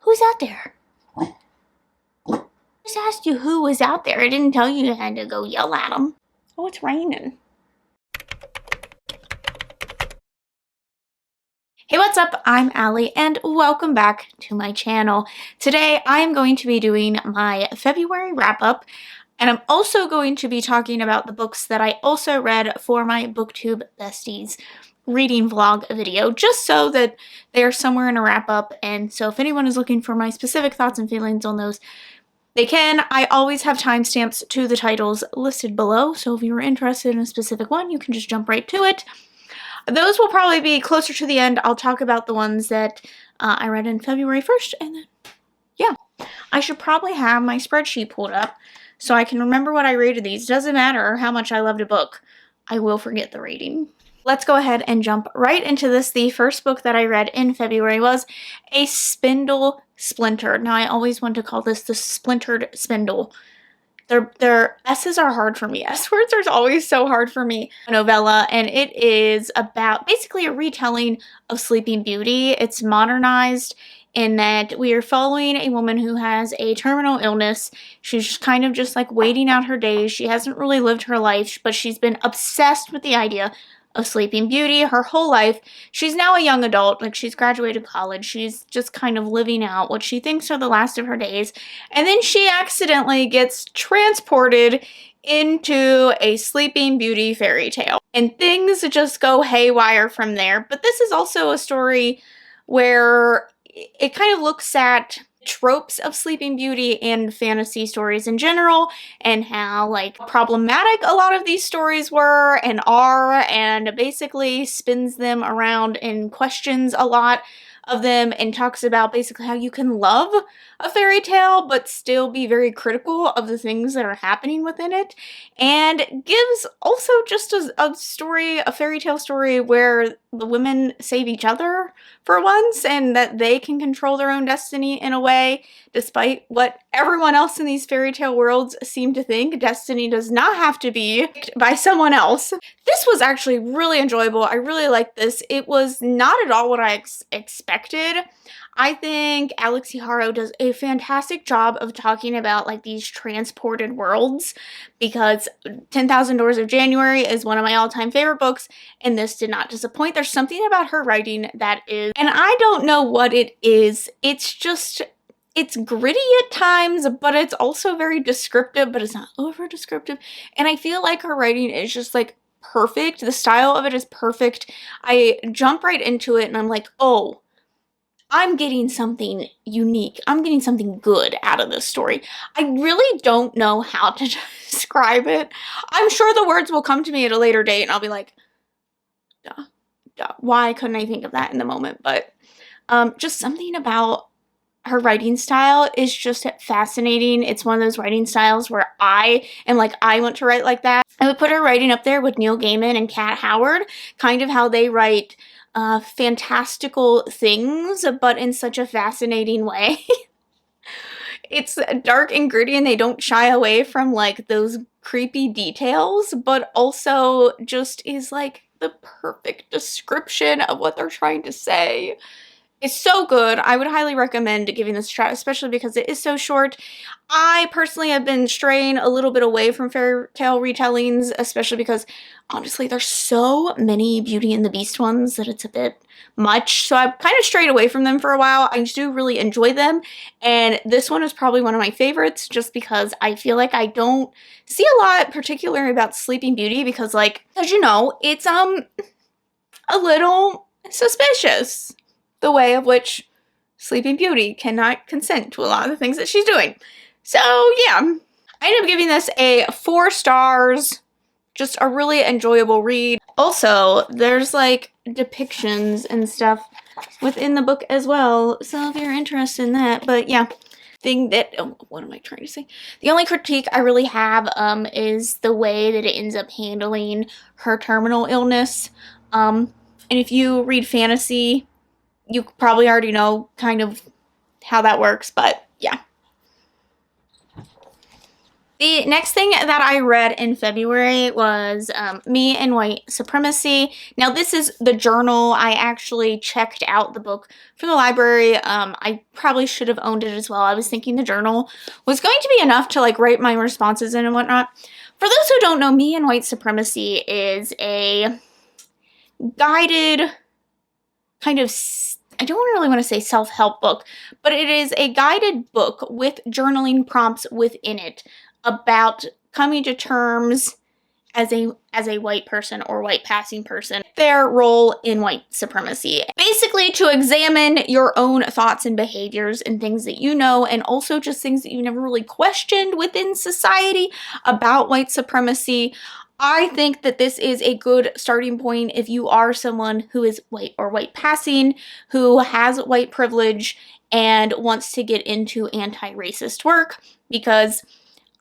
Who's out there? I just asked you who was out there. I didn't tell you you had to go yell at them. Oh, it's raining. Hey, what's up? I'm Allie and welcome back to my channel. Today I am going to be doing my February wrap-up, and I'm also going to be talking about the books that I also read for my BookTube Besties reading vlog video, just so that they are somewhere in a wrap-up, and so if anyone is looking for my specific thoughts and feelings on those, they can. I always have timestamps to the titles listed below, so if you're interested in a specific one, you can just jump right to it. Those will probably be closer to the end. I'll talk about the ones that I read in February 1st, and then, yeah. I should probably have my spreadsheet pulled up so I can remember what I rated these. Doesn't matter how much I loved a book, I will forget the rating. Let's go ahead and jump right into this. The first book that I read in February was A Spindle Splintered. Now, I always want to call this the Splintered Spindle. Their S's are hard for me. S words are always so hard for me. A novella, and it is about basically a retelling of Sleeping Beauty. It's modernized in that we are following a woman who has a terminal illness. She's just kind of just like waiting out her days. She hasn't really lived her life, but she's been obsessed with the idea of Sleeping Beauty her whole life. She's now a young adult, like she's graduated college. She's just kind of living out what she thinks are the last of her days. And then she accidentally gets transported into a Sleeping Beauty fairy tale. And things just go haywire from there. But this is also a story where it kind of looks at tropes of Sleeping Beauty and fantasy stories in general, and how like problematic a lot of these stories were and are, and basically spins them around and questions a lot of them, and talks about basically how you can love a fairy tale but still be very critical of the things that are happening within it, and gives also just a story, a fairy tale story where the women save each other for once, and that they can control their own destiny in a way, despite what everyone else in these fairy tale worlds seem to think. Destiny does not have to be picked by someone else. This was actually really enjoyable. I really liked this. It was not at all what I expected. I think Alexi Haro does a fantastic job of talking about like these transported worlds, because 10,000 Doors of January is one of my all-time favorite books, and this did not disappoint. There's something about her writing that is, and I don't know what it is, it's just, it's gritty at times, but it's also very descriptive, but it's not over descriptive, and I feel like her writing is just like perfect. The style of it is perfect. I jump right into it and I'm like, oh, I'm getting something unique. I'm getting something good out of this story. I really don't know how to describe it. I'm sure the words will come to me at a later date and I'll be like, duh, why couldn't I think of that in the moment? But just something about her writing style is just fascinating. It's one of those writing styles where I am like, I want to write like that. I would put her writing up there with Neil Gaiman and Kat Howard, kind of how they write fantastical things, but in such a fascinating way. It's dark and gritty, and they don't shy away from like those creepy details, but also just is like the perfect description of what they're trying to say. It's so good. I would highly recommend giving this a try, especially because it is so short. I personally have been straying a little bit away from fairy tale retellings, especially because, honestly, there's so many Beauty and the Beast ones that it's a bit much. So I've kind of strayed away from them for a while. I do really enjoy them, and this one is probably one of my favorites just because I feel like I don't see a lot particularly about Sleeping Beauty because, like, as you know, it's a little suspicious, the way of which Sleeping Beauty cannot consent to a lot of the things that she's doing. So, yeah. I ended up giving this a 4 stars. Just a really enjoyable read. Also, there's like depictions and stuff within the book as well. So if you're interested in that, but yeah. What am I trying to say? The only critique I really have is the way that it ends up handling her terminal illness. And if you read fantasy, you probably already know kind of how that works, but yeah. The next thing that I read in February was Me and White Supremacy. Now, this is the journal. I actually checked out the book from the library. I probably should have owned it as well. I was thinking the journal was going to be enough to like write my responses in and whatnot. For those who don't know, Me and White Supremacy is a guided kind of, I don't really want to say self-help book, but it is a guided book with journaling prompts within it about coming to terms as a white person or white passing person, their role in white supremacy. Basically to examine your own thoughts and behaviors and things that you know, and also just things that you never really questioned within society about white supremacy. I think that this is a good starting point if you are someone who is white or white passing, who has white privilege and wants to get into anti-racist work, because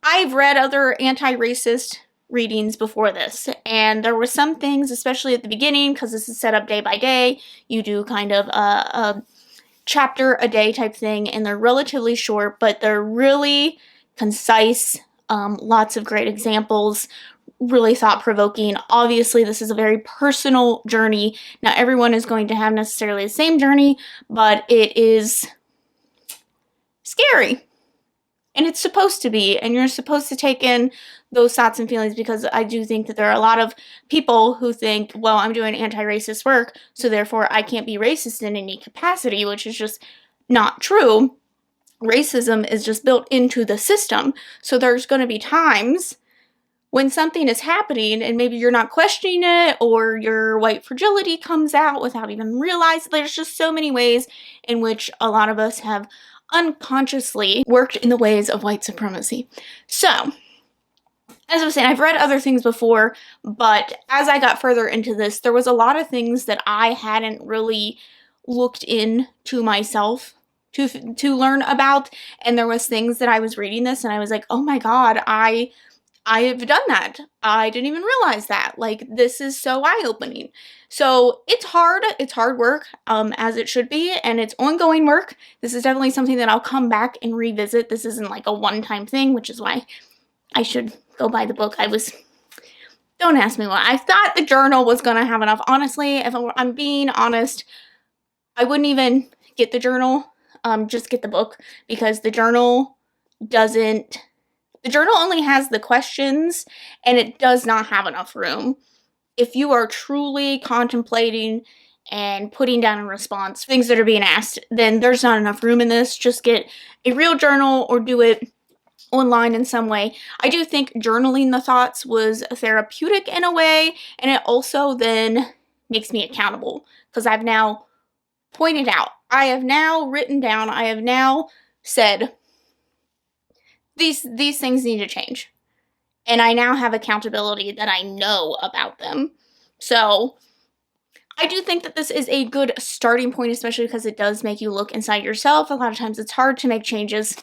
I've read other anti-racist readings before this, and there were some things, especially at the beginning, because this is set up day by day. You do kind of a chapter a day type thing, and they're relatively short, but they're really concise, lots of great examples, really thought-provoking. Obviously, this is a very personal journey. Not everyone is going to have necessarily the same journey, but it is scary. And it's supposed to be, and you're supposed to take in those thoughts and feelings, because I do think that there are a lot of people who think, well, I'm doing anti-racist work, so therefore I can't be racist in any capacity, which is just not true. Racism is just built into the system, so there's going to be times when something is happening and maybe you're not questioning it, or your white fragility comes out without even realizing. There's just so many ways in which a lot of us have unconsciously worked in the ways of white supremacy. So, as I was saying, I've read other things before, but as I got further into this, there was a lot of things that I hadn't really looked into myself to learn about, and there was things that I was reading this and I was like, oh my god, I've done that. I didn't even realize that. Like, this is so eye-opening. So it's hard work, as it should be, and it's ongoing work. This is definitely something that I'll come back and revisit. This isn't like a one-time thing, which is why I should go buy the book. Don't ask me why. I thought the journal was gonna have enough. Honestly, if I'm being honest, I wouldn't even get the journal, just get the book, because the journal only has the questions, and it does not have enough room. If you are truly contemplating and putting down a response, things that are being asked, then there's not enough room in this. Just get a real journal or do it online in some way. I do think journaling the thoughts was therapeutic in a way, and it also then makes me accountable, because I've now pointed out, I have now written down, I have now said, these things need to change. And I now have accountability that I know about them. So I do think that this is a good starting point, especially because it does make you look inside yourself. A lot of times it's hard to make changes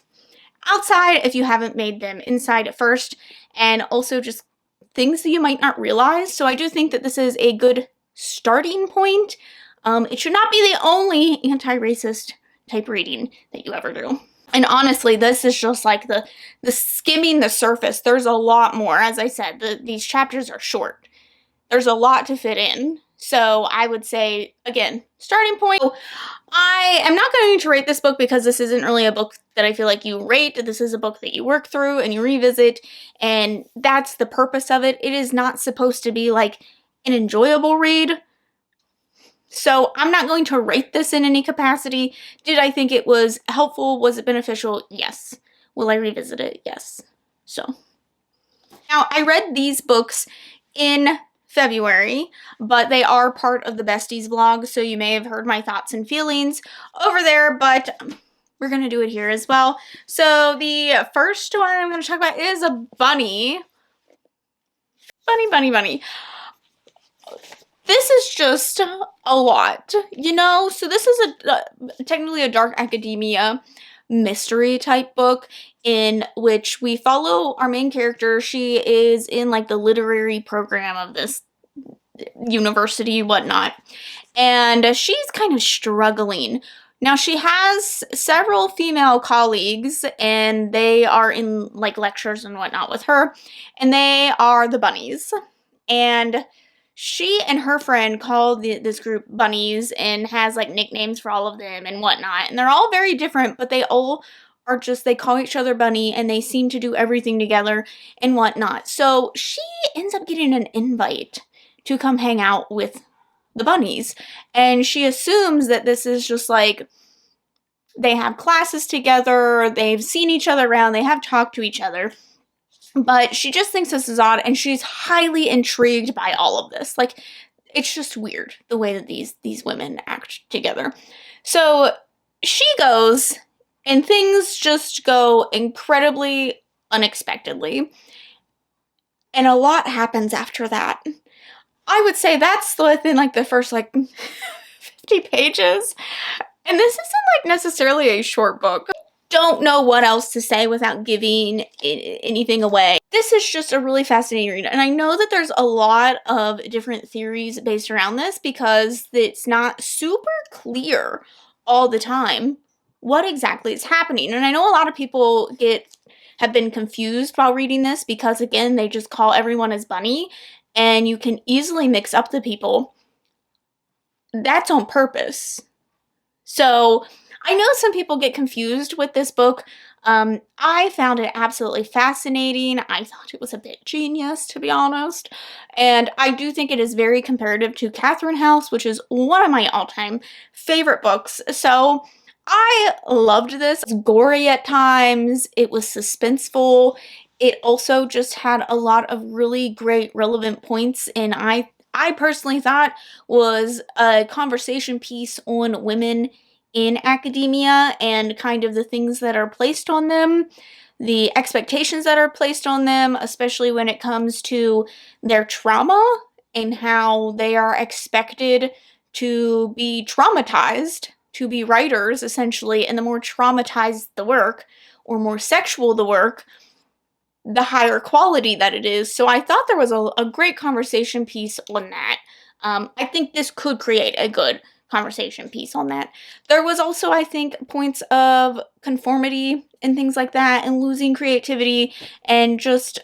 outside if you haven't made them inside first, and also just things that you might not realize. So I do think that this is a good starting point. It should not be the only anti-racist type reading that you ever do. And honestly, this is just like the skimming the surface. There's a lot more. As I said, these chapters are short. There's a lot to fit in. So I would say, again, starting point. I am not going to rate this book, because this isn't really a book that I feel like you rate. This is a book that you work through and you revisit, and that's the purpose of it. It is not supposed to be like an enjoyable read. So I'm not going to rate this in any capacity. Did I think it was helpful? Was it beneficial? Yes. Will I revisit it? Yes. So now I read these books in February, but they are part of the Besties vlog, so you may have heard my thoughts and feelings over there, but we're going to do it here as well. So the first one I'm going to talk about is a bunny. Bunny. This is just a lot, you know? So this is technically a dark academia mystery type book in which we follow our main character. She is in like the literary program of this university, whatnot, and she's kind of struggling Now, she has several female colleagues, and they are in like lectures and whatnot with her, and they are the bunnies. And she and her friend call this group bunnies and has like nicknames for all of them and whatnot. And they're all very different, but they all are just, they call each other bunny and they seem to do everything together and whatnot. So she ends up getting an invite to come hang out with the bunnies. And she assumes that this is just like, they have classes together, they've seen each other around, they have talked to each other. But she just thinks this is odd, and she's highly intrigued by all of this. Like, it's just weird the way that these women act together. So she goes, and things just go incredibly unexpectedly. And a lot happens after that. I would say that's within like the first like 50 pages. And this isn't like necessarily a short book. Don't know what else to say without giving anything away. This is just a really fascinating read, and I know that there's a lot of different theories based around this because it's not super clear all the time what exactly is happening. And I know a lot of people have been confused while reading this because, again, they just call everyone as Bunny, and you can easily mix up the people. That's on purpose. So I know some people get confused with this book. I found it absolutely fascinating. I thought it was a bit genius, to be honest. And I do think it is very comparative to Catherine House, which is one of my all-time favorite books. So I loved this. It's gory at times. It was suspenseful. It also just had a lot of really great relevant points, and I personally thought was a conversation piece on women in academia and kind of the things that are placed on them, the expectations that are placed on them, especially when it comes to their trauma and how they are expected to be traumatized, to be writers, essentially, and the more traumatized the work, or more sexual the work, the higher quality that it is. So I thought there was a great conversation piece on that. I think this could create a good conversation piece on that. There was also, I think, points of conformity and things like that, and losing creativity, and just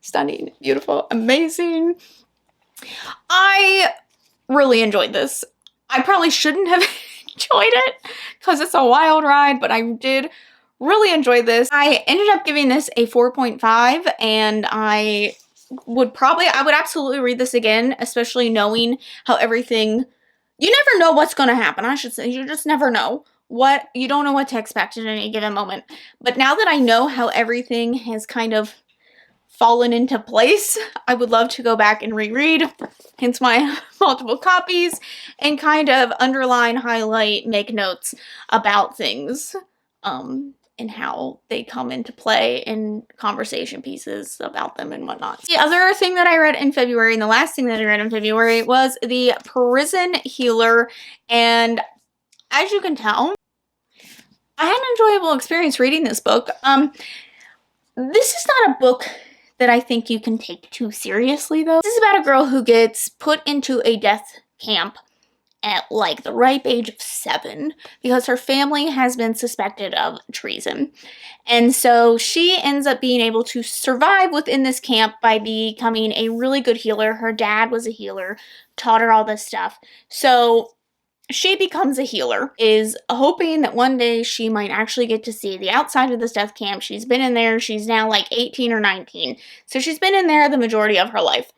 stunning, beautiful, amazing. I really enjoyed this. I probably shouldn't have enjoyed it because it's a wild ride, but I did really enjoy this. I ended up giving this a 4.5, and I would absolutely read this again, especially knowing how everything, you never know what's going to happen, I should say. You just never know. You don't know what to expect at any given moment. But now that I know how everything has kind of fallen into place, I would love to go back and reread, hence my multiple copies, and kind of underline, highlight, make notes about things, and how they come into play in conversation pieces about them and whatnot. The other thing that I read in February, and the last thing that I read in February, was The Prison Healer, and as you can tell, I had an enjoyable experience reading this book. This is not a book that I think you can take too seriously, though. This is about a girl who gets put into a death camp at like the ripe age of 7 because her family has been suspected of treason. And so she ends up being able to survive within this camp by becoming a really good healer. Her dad was a healer, taught her all this stuff. So she becomes a healer, is hoping that one day she might actually get to see the outside of this death camp. She's been in there. She's now like 18 or 19. So she's been in there the majority of her life.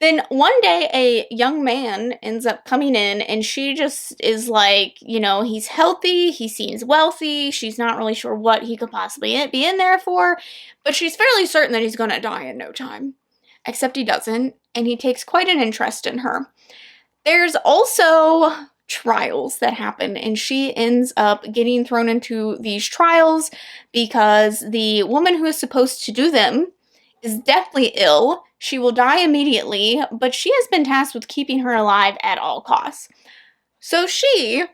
Then one day a young man ends up coming in, and she just is like, you know, he's healthy, he seems wealthy, she's not really sure what he could possibly be in there for, but she's fairly certain that he's going to die in no time. Except he doesn't, and he takes quite an interest in her. There's also trials that happen, and she ends up getting thrown into these trials because the woman who is supposed to do them is deathly ill. She will die immediately, but she has been tasked with keeping her alive at all costs. So she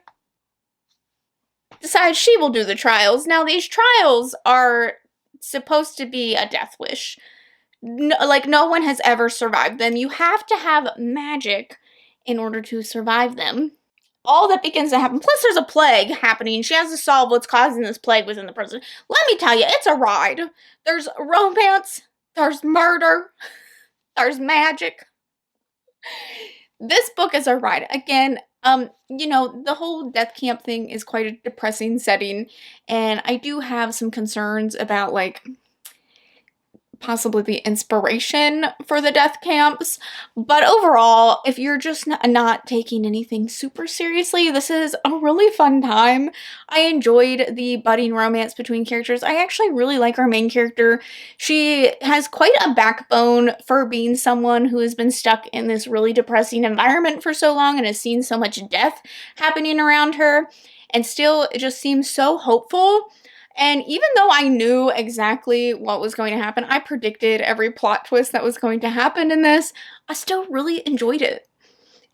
decides she will do the trials. Now, these trials are supposed to be a death wish. No one has ever survived them. You have to have magic in order to survive them. all that begins to happen. Plus, there's a plague happening. She has to solve what's causing this plague within the prison. Let me tell you, it's a ride. There's romance. There's murder. There's magic. This book is a ride. Again, you know, the whole death camp thing is quite a depressing setting, and I do have some concerns about, like, possibly the inspiration for the death camps, but overall, if you're just not taking anything super seriously, this is a really fun time. I enjoyed the budding romance between characters. I actually really like our main character. She has quite a backbone for being someone who has been stuck in this really depressing environment for so long and has seen so much death happening around her, and still it just seems so hopeful. And even though I knew exactly what was going to happen, I predicted every plot twist that was going to happen in this, I still really enjoyed it.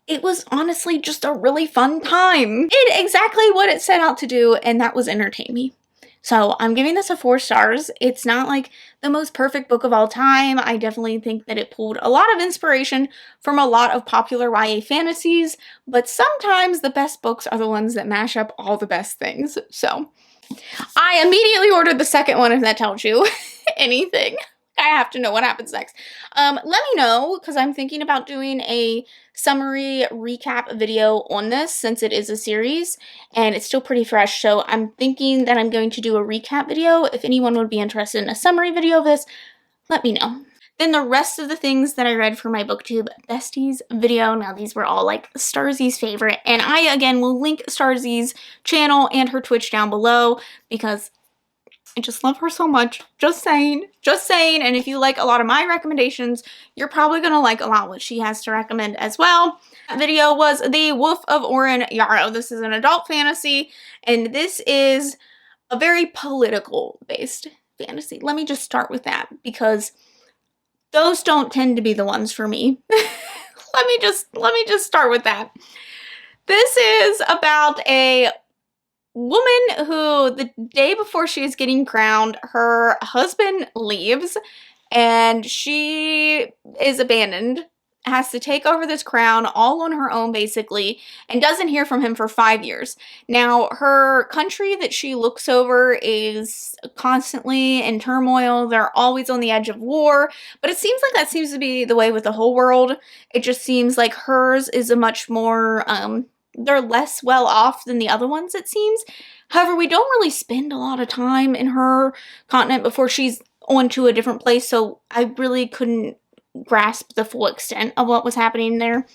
It was honestly just a really fun time. It did exactly what it set out to do, and that was entertain me. So I'm giving this a 4 stars. It's not like the most perfect book of all time. I definitely think that it pulled a lot of inspiration from a lot of popular YA fantasies, but sometimes the best books are the ones that mash up all the best things. So I immediately ordered the second one, if that tells you anything. I have to know what happens next. Let me know, because I'm thinking about doing a summary recap video on this, since it is a series and it's still pretty fresh. So I'm thinking that I'm going to do a recap video. If anyone would be interested in a summary video of this, let me know. Then the rest of the things that I read for my BookTube Besties video, now these were all like Starzy's favorite, and I again will link Starzy's channel and her Twitch down below because I just love her so much. Just saying, and if you like a lot of my recommendations, you're probably gonna like a lot what she has to recommend as well. That video was The Wolf of Oren-Yaro. This is an adult fantasy, and this is a very political based fantasy. Let me just start with that, because those don't tend to be the ones for me. Let me just start with that. This is about a woman who, the day before she is getting crowned, her husband leaves and she is abandoned, has to take over this crown all on her own basically, and doesn't hear from him for 5 years. Now, her country that she looks over is constantly in turmoil. They're always on the edge of war, but it seems like that seems to be the way with the whole world. It just seems like hers is a much more, they're less well off than the other ones, it seems. However, we don't really spend a lot of time in her continent before she's on to a different place, so I really couldn't grasp the full extent of what was happening there.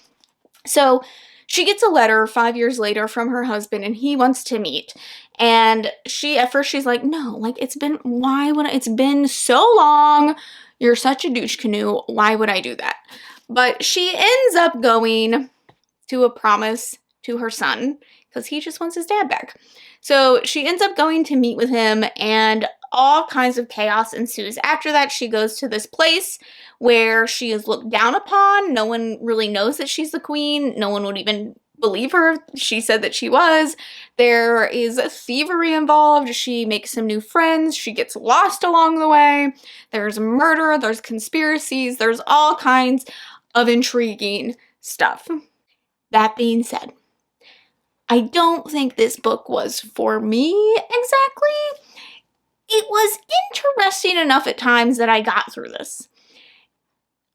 So she gets a letter 5 years later from her husband, and he wants to meet. And at first she's like, no, like, it's been so long. You're such a douche canoe. Why would I do that? But she ends up going to a promise to her son because he just wants his dad back. So she ends up going to meet with him, and all kinds of chaos ensues. After that, she goes to this place where she is looked down upon. No one really knows that she's the queen. No one would even believe her. She said that she was. There is thievery involved. She makes some new friends. She gets lost along the way. There's murder. There's conspiracies. There's all kinds of intriguing stuff. That being said, I don't think this book was for me exactly. It was interesting enough at times that I got through this.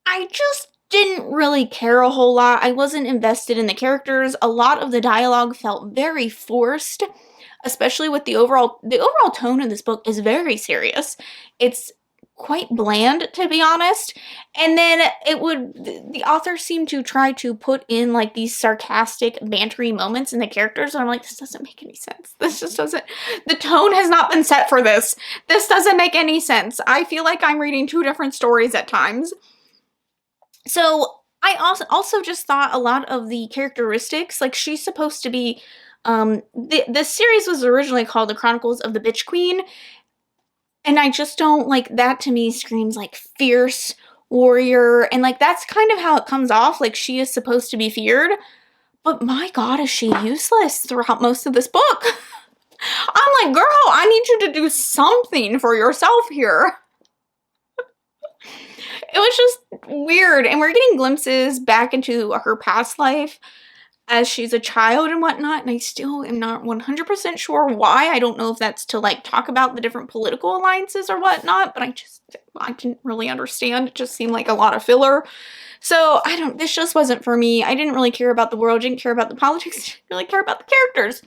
I just didn't really care a whole lot. I wasn't invested in the characters. A lot of the dialogue felt very forced, especially with the overall tone of this book is very serious. It's quite bland, to be honest. And then the author seemed to try to put in like these sarcastic, bantery moments in the characters. And I'm like, this doesn't make any sense. This just doesn't, the tone has not been set for this. This doesn't make any sense. I feel like I'm reading two different stories at times. So I also just thought a lot of the characteristics, like she's supposed to be, the series was originally called The Chronicles of the Bitch Queen. And I just don't, like, that to me screams like fierce warrior. And like, that's kind of how it comes off. Like, she is supposed to be feared. But my God, is she useless throughout most of this book. I'm like, girl, I need you to do something for yourself here. It was just weird. And we're getting glimpses back into her past life. as she's a child and whatnot, and I still am not 100% sure why. I don't know if that's to like talk about the different political alliances or whatnot, but I didn't really understand. It just seemed like a lot of filler. So this just wasn't for me. I didn't really care about the world, didn't care about the politics, didn't really care about the characters.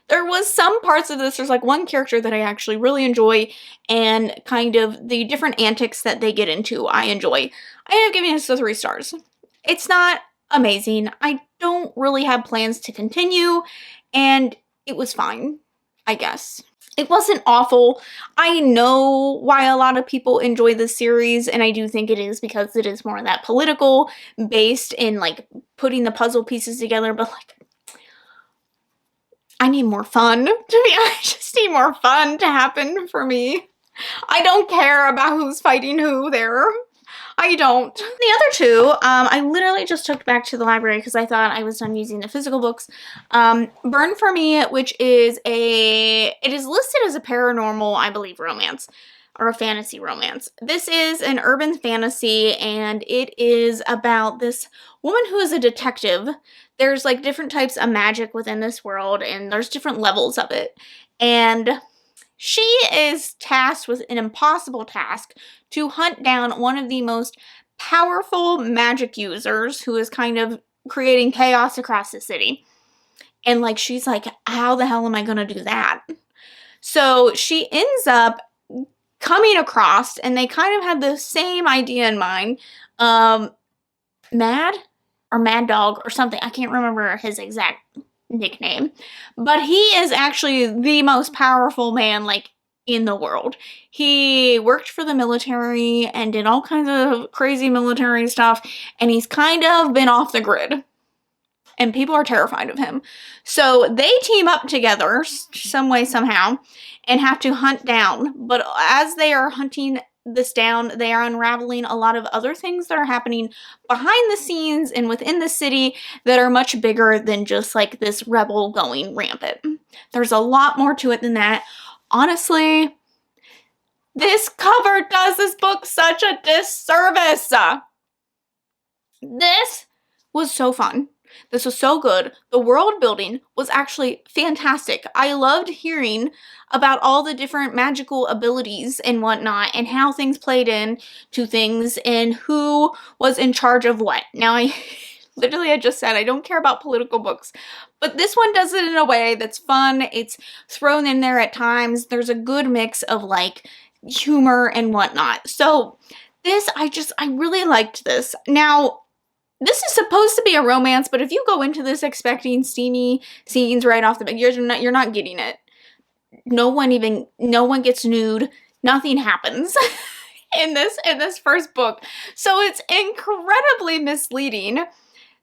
There was some parts of this, there's like one character that I actually really enjoy, and kind of the different antics that they get into, I enjoy. I ended up giving this a 3 stars. It's not amazing. I don't really have plans to continue, and it was fine, I guess. It wasn't awful. I know why a lot of people enjoy this series, and I do think it is because it is more of that political based in like putting the puzzle pieces together, but like I need more fun, to be honest. I just need more fun to happen for me. I don't care about who's fighting who there. I don't. The other two, I literally just took back to the library because I thought I was done using the physical books. Burn for Me, which is it is listed as a paranormal, I believe, romance, or a fantasy romance. This is an urban fantasy, and it is about this woman who is a detective. There's like different types of magic within this world, and there's different levels of it. And she is tasked with an impossible task to hunt down one of the most powerful magic users who is kind of creating chaos across the city. And like, she's like, how the hell am I gonna do that? So she ends up coming across, and they kind of had the same idea in mind. Mad Dog or something. I can't remember his exact nickname, but he is actually the most powerful man like in the world. He worked for the military and did all kinds of crazy military stuff, and he's kind of been off the grid, and people are terrified of him. So they team up together some way, somehow, and have to hunt down. But as they are hunting this down, they are unraveling a lot of other things that are happening behind the scenes and within the city that are much bigger than just like this rebel going rampant. There's a lot more to it than that. Honestly, this cover does this book such a disservice. This was so fun. This was so good. The world building was actually fantastic. I loved hearing about all the different magical abilities and whatnot, and how things played in to things, and who was in charge of what. Now, I just said I don't care about political books, but this one does it in a way that's fun. It's thrown in there at times. There's a good mix of like humor and whatnot. So this, I really liked this. Now, this is supposed to be a romance, but if you go into this expecting steamy scenes right off the bat, you're not getting it. No one gets nude. Nothing happens in this first book. So it's incredibly misleading.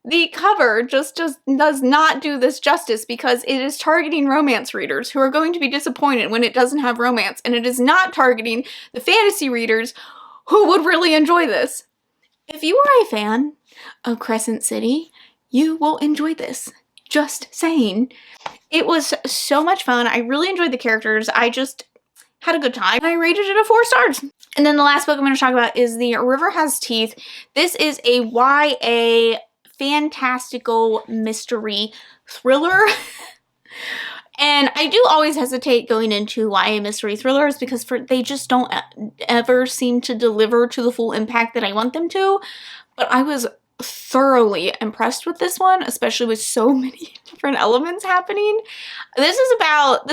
The cover just does not do this justice, because it is targeting romance readers who are going to be disappointed when it doesn't have romance, and it is not targeting the fantasy readers who would really enjoy this. If you are a fan of Crescent City, you will enjoy this. Just saying. It was so much fun. I really enjoyed the characters. I just had a good time. I rated it a 4 stars. And then the last book I'm going to talk about is The River Has Teeth. This is a YA fantastical mystery thriller. And I do always hesitate going into YA mystery thrillers because they just don't ever seem to deliver to the full impact that I want them to. But I was thoroughly impressed with this one, especially with so many different elements happening. This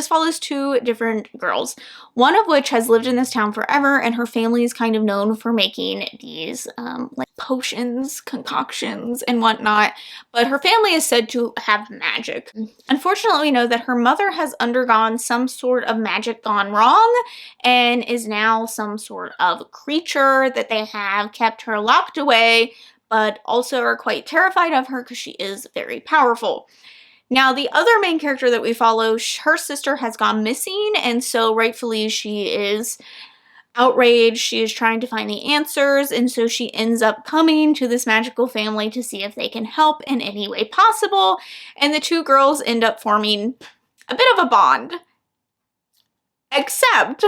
follows 2 different girls, one of which has lived in this town forever, and her family is kind of known for making these like potions, concoctions, and whatnot, but her family is said to have magic. Unfortunately, we know that her mother has undergone some sort of magic gone wrong, and is now some sort of creature that they have kept her locked away, but also are quite terrified of her because she is very powerful. Now, the other main character that we follow, her sister has gone missing, and so rightfully she is outraged. She is trying to find the answers, and so she ends up coming to this magical family to see if they can help in any way possible, and the 2 girls end up forming a bit of a bond. Except,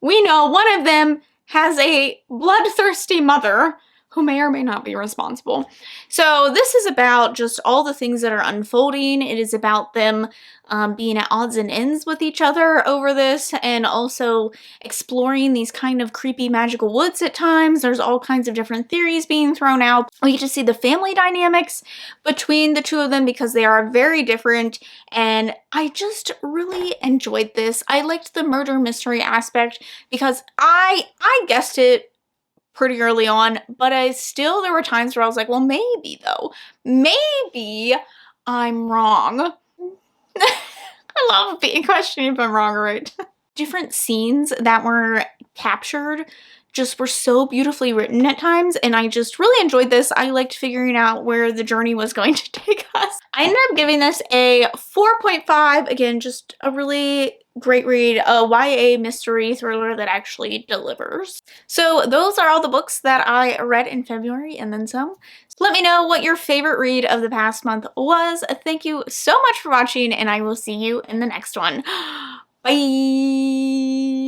we know one of them has a bloodthirsty mother who may or may not be responsible. So this is about just all the things that are unfolding. It is about them being at odds and ends with each other over this, and also exploring these kind of creepy magical woods at times. There's all kinds of different theories being thrown out. We get to see the family dynamics between the two of them because they are very different, and I just really enjoyed this. I liked the murder mystery aspect because I guessed it pretty early on, but there were times where I was like, well, maybe though. Maybe I'm wrong. I love being questioned if I'm wrong or right. Different scenes that were captured just were so beautifully written at times, and I just really enjoyed this. I liked figuring out where the journey was going to take us. I ended up giving this a 4.5. Again, just a really great read, a YA mystery thriller that actually delivers. So those are all the books that I read in February and then some. So let me know what your favorite read of the past month was. Thank you so much for watching, and I will see you in the next one. Bye!